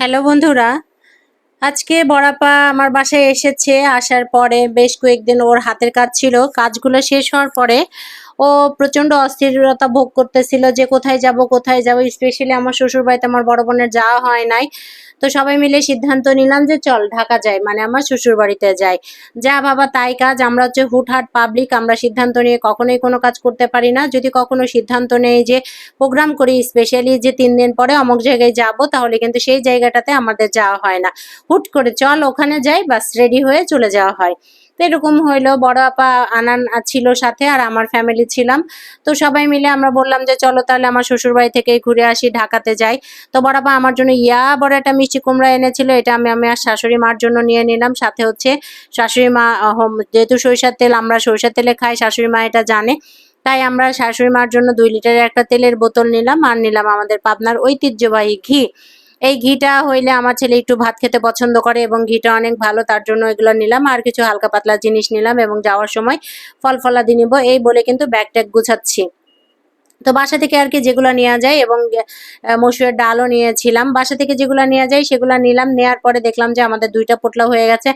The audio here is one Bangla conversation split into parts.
হ্যালো বন্ধুরা, আজকে বড়াপা আমার বাসায় এসেছে। আসার পরে বেশ কয়েকদিন ওর হাতের কাজ ছিল। কাজগুলো শেষ হওয়ার পরে ও প্রচণ্ড অস্থিরতা ভোগ করতেছিল যে কোথায় যাব কোথায় যাব। স্পেশালি আমার শ্বশুরবাড়িতে আমার বড় বোনের যাওয়া হয় নাই। তো সবাই মিলে সিদ্ধান্ত নিলাম যে চল ঢাকা যাই, মানে আমার শ্বশুরবাড়িতে যাই। যা বাবা তাই কাজ। আমরা হচ্ছে হুটহাট পাবলিক, আমরা সিদ্ধান্ত নিয়ে কখনোই কোনো কাজ করতে পারি না। যদি কখনো সিদ্ধান্ত নেই যে প্রোগ্রাম করি স্পেশালি যে 3 দিন পরে অমুক জায়গায় যাব, তাহলে কিন্তু সেই জায়গাটাতে আমাদের যাওয়া হয় না। হুট করে চল ওখানে যাই, বাস রেডি হয়ে চলে যাওয়া হয়। তো এরকম হইলো, বড় আপা আনান ছিল সাথে আর আমার ফ্যামিলি ছিলাম। তো সবাই মিলে আমরা বললাম যে চলো তাহলে আমার শ্বশুরবাড়ি থেকেই ঘুরে আসি, ঢাকাতে যাই। তো বড় আপা আমার জন্য বড় একটা মিষ্টি কুমড়া এনেছিল, এটা আমি আমার শাশুড়ি মার জন্য নিয়ে নিলাম। সাথে হচ্ছে শাশুড়ি মা যেহেতু সরিষার তেল, আমরা সরিষার তেলে খাই, শাশুড়ি মা এটা জানে। তাই আমরা শাশুড়ি মার জন্য 2 লিটারের একটা তেলের বোতল নিলাম, আর নিলাম আমাদের পাবনার ঐতিহ্যবাহী ঘি। এই ঘিটা হইলে আমার ছেলে একটু ভাত খেতে পছন্দ করে এবং ঘিটা অনেক ভালো, তার জন্য এগুলো নিলাম। আর কিছু হালকা পাতলা জিনিস নিলাম এবং যাওয়ার সময় ফল ফলাদি নিব, এই বলে কিন্তু ব্যাগ ট্যাগ গুছাচ্ছি। তো বাসা থেকে আর কি যেগুলো নেওয়া যায়, এবং মসুরের ডালও নিয়েছিলাম। বাসা থেকে যেগুলো নেওয়া যায় সেগুলো নিলাম। নেওয়ার পরে দেখলাম যে আমাদের 2টা পোটলা হয়ে গেছে।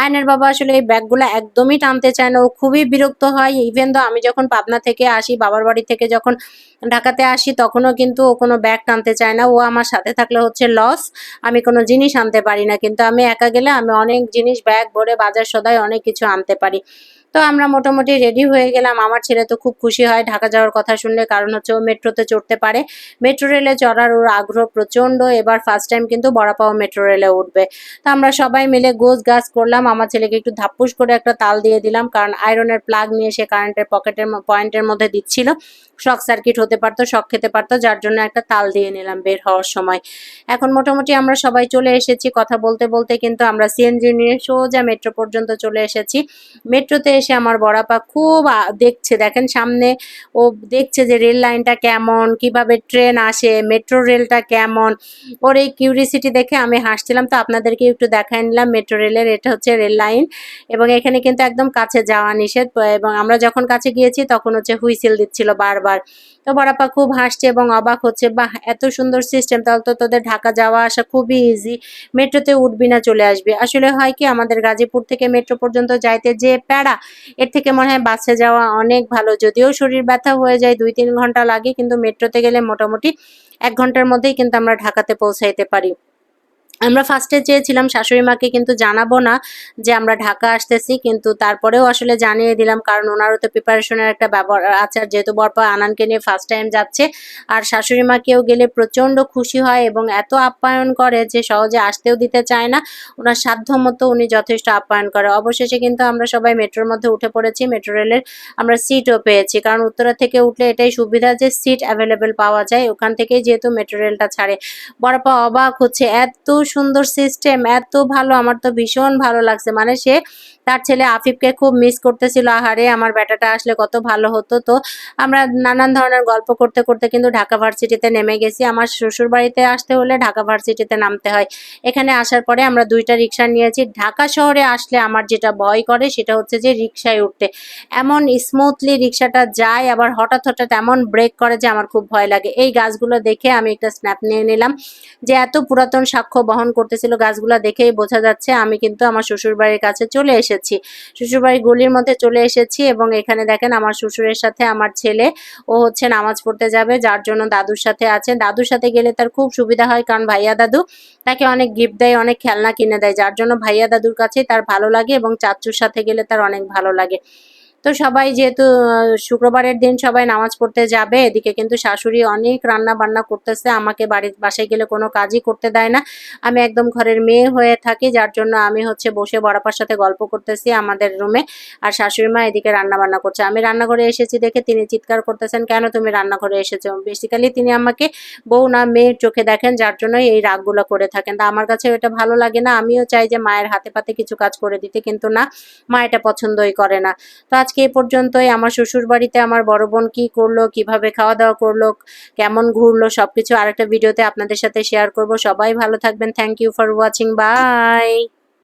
আয়নের বাবা আসলে এই ব্যাগগুলো একদমই টানতে চায় না, ও খুবই বিরক্ত হয়। ইভেন তো আমি যখন পাবনা থেকে আসি, বাবার বাড়ি থেকে যখন ঢাকাতে আসি, তখনও কিন্তু ও কোনো ব্যাগ টানতে চায় না। ও আমার সাথে থাকলে হচ্ছে লস, আমি কোনো জিনিস আনতে পারি না। কিন্তু আমি একা গেলে আমি অনেক জিনিস ব্যাগ ভরে বাজার সদাই অনেক কিছু আনতে পারি। তো আমরা মোটামুটি রেডি হয়ে গেলাম। আমার ছেলে তো খুব খুশি হয় ঢাকা যাওয়ার কথা শুনলে, কারণ হচ্ছে ও মেট্রোতে চড়তে পারে। মেট্রো রেলে চড়ার ওর আগ্রহ প্রচণ্ড। এবার ফার্স্ট টাইম কিন্তু বড়াপাও মেট্রো রেলে উঠবে। তো আমরা সবাই মিলে গোছ গাছ করলাম। আমার ছেলেকে একটু ধাপ্পুস করে একটা তাল দিয়ে দিলাম, কারণ আয়রনের প্লাগ নিয়ে সে কারেন্টের পয়েন্টের মধ্যে দিচ্ছিল। শক সার্কিট হতে পারতো, শক খেতে পারতো, যার জন্য একটা তাল দিয়ে নিলাম বের হওয়ার সময়। এখন মোটামুটি আমরা সবাই চলে এসেছি। কথা বলতে বলতে কিন্তু আমরা সিএনজি নিয়ে সোজা মেট্রো পর্যন্ত চলে এসেছি। মেট্রোতে এসে আমার বড়াপা খুব দেখছে, দেখেন সামনে ও দেখছে যে রেল লাইনটা কেমন, কিভাবে ট্রেন আসে, মেট্রো রেলটা কেমন। ওর এই কিউরিসিটি দেখে আমি হাসছিলাম। তো আপনাদেরকে একটু দেখাই নিলাম মেট্রো রেলের, এটা হচ্ছে রেল লাইন, এবং এখানে কিন্তু একদম কাছে যাওয়া নিষেধ। এবং আমরা যখন কাছে গিয়েছি তখন হচ্ছে হুইসেল দিচ্ছিল বারবার। তো বড়াপা খুব হাসছে এবং অবাক হচ্ছে, বাহ এত সুন্দর সিস্টেম, তাহলে তো তোদের ঢাকা যাওয়া আসা খুবই ইজি, মেট্রোতে উঠবি না চলে আসবি। আসলে হয় কি, আমাদের গাজীপুর থেকে মেট্রো পর্যন্ত যাইতে যে প্যারা, এর থেকে মনে হয় বাসে যাওয়া অনেক ভালো। যদিও শরীর ব্যথা হয়ে যায়, 2-3 ঘন্টা লাগে, কিন্তু মেট্রোতে গেলে মোটামুটি 1 ঘন্টার মধ্যেই কিন্তু আমরা ঢাকাতে পৌঁছাইতে পারি। আমরা ফার্স্টে চেয়েছিলাম শাশুড়ি মাকে কিন্তু জানাবো না যে আমরা ঢাকা আসতেছি, কিন্তু তারপরেও আসলে জানিয়ে দিলাম, কারণ ওনারও তো প্রিপারেশনের একটা ব্যাপার আছে। যেহেতু বরপা আনানকে নিয়ে ফার্স্ট টাইম যাচ্ছে, আর শাশুড়ি মাকেও গেলে প্রচণ্ড খুশি হয় এবং এত আপ্যায়ন করে যে সহজে আসতেও দিতে চায় না। ওনার সাধ্য মতো উনি যথেষ্ট আপ্যায়ন করে। অবশেষে কিন্তু আমরা সবাই মেট্রোর মধ্যে উঠে পড়েছি। মেট্রো রেলের আমরা সিটও পেয়েছি, কারণ উত্তরা থেকে উঠলে এটাই সুবিধা যে সিট অ্যাভেলেবেল পাওয়া যায়, ওখান থেকেই যেহেতু মেট্রো রেলটা ছাড়ে। বড়পা অবাক হচ্ছে, এত সুন্দর সিস্টেম, এত ভালো, আমার তো ভীষণ ভালো লাগছে। মানে সে তার ছেলে আফিফকে খুব মিস করতেছিল, আহারে আমার বেটাটা আসলে কত ভালো হতো। তো আমরা নানান ধরনের গল্প করতে করতে কিন্তু ঢাকা ভার্সিটিতে নেমে গেছি। আমার শ্বশুর বাড়িতে আসতে হলে ঢাকা ভার্সিটিতে নামতে হয়। এখানে আসার পরে আমরা 2টা রিক্সা নিয়েছি। ঢাকা শহরে আসলে আমার যেটা ভয় করে সেটা হচ্ছে যে রিক্সায় উঠতে, এমন স্মুথলি রিক্সাটা যায়, আবার হঠাৎ হঠাৎ এমন ব্রেক করে যে আমার খুব ভয় লাগে। এই গাছগুলো দেখে আমি একটা স্ন্যাপ নিয়ে নিলাম, যে এত পুরাতন সাক্ষ্য বহন করতেছিল। গাছগুলো দেখেই বোঝা যাচ্ছে আমি কিন্তু আমার শ্বশুরবাড়ির কাছে চলে এসেছি, শ্বশুরবাড়ির গলির মধ্যে চলে এসেছি। এবং এখানে দেখেন আমার শ্বশুরের সাথে আমার ছেলে, ও হচ্ছে নামাজ পড়তে যাবে, যার জন্য দাদুর সাথে আছে। দাদুর সাথে গেলে তার খুব সুবিধা হয়, কারণ ভাইয়া দাদু তাকে অনেক গিফট দেয়, অনেক খেলনা কিনে দেয়, যার জন্য ভাইয়া দাদুর কাছেই তার ভালো লাগে, এবং চাচুর সাথে গেলে তার অনেক ভালো লাগে। তো সবাই যেহেতু শুক্রবারের দিন সবাই নামাজ পড়তে যাবে, এদিকে কিন্তু শাশুড়ি অনেক রান্না বান্না করতেছে। আমাকে বাসায় গেলে কোনো কাজই করতে দেয় না, আমি একদম ঘরের মেয়ে হয়ে থাকি, যার জন্য আমি হচ্ছে বসে বড়াপার সাথে গল্প করতেছি আমাদের রুমে, আর শাশুড়ি মা এদিকে রান্না বান্না করছে। আমি রান্নাঘরে এসেছি দেখে তিনি চিৎকার করতেছেন, কেন তুমি রান্নাঘরে এসেছো। বেসিক্যালি তিনি আমাকে বউ না মেয়ের চোখে দেখেন, যার জন্যই এই রাগগুলো করে থাকেন। তা আমার কাছে এটা ভালো লাগে না। আমিও চাই যে মায়ের হাতে পাতে কিছু কাজ করে দিতে, কিন্তু না, মা এটা পছন্দই করে না। তো আজকে এই পর্যন্তই। আমার শ্বশুর বাড়িতে আমার বড় বোন কি করলো, কিভাবে খাওয়া দাওয়া করলো, কেমন ঘুরলো, সবকিছু আরেকটা ভিডিওতে আপনাদের সাথে শেয়ার করব। সবাই ভালো থাকবেন। Thank you for watching. By.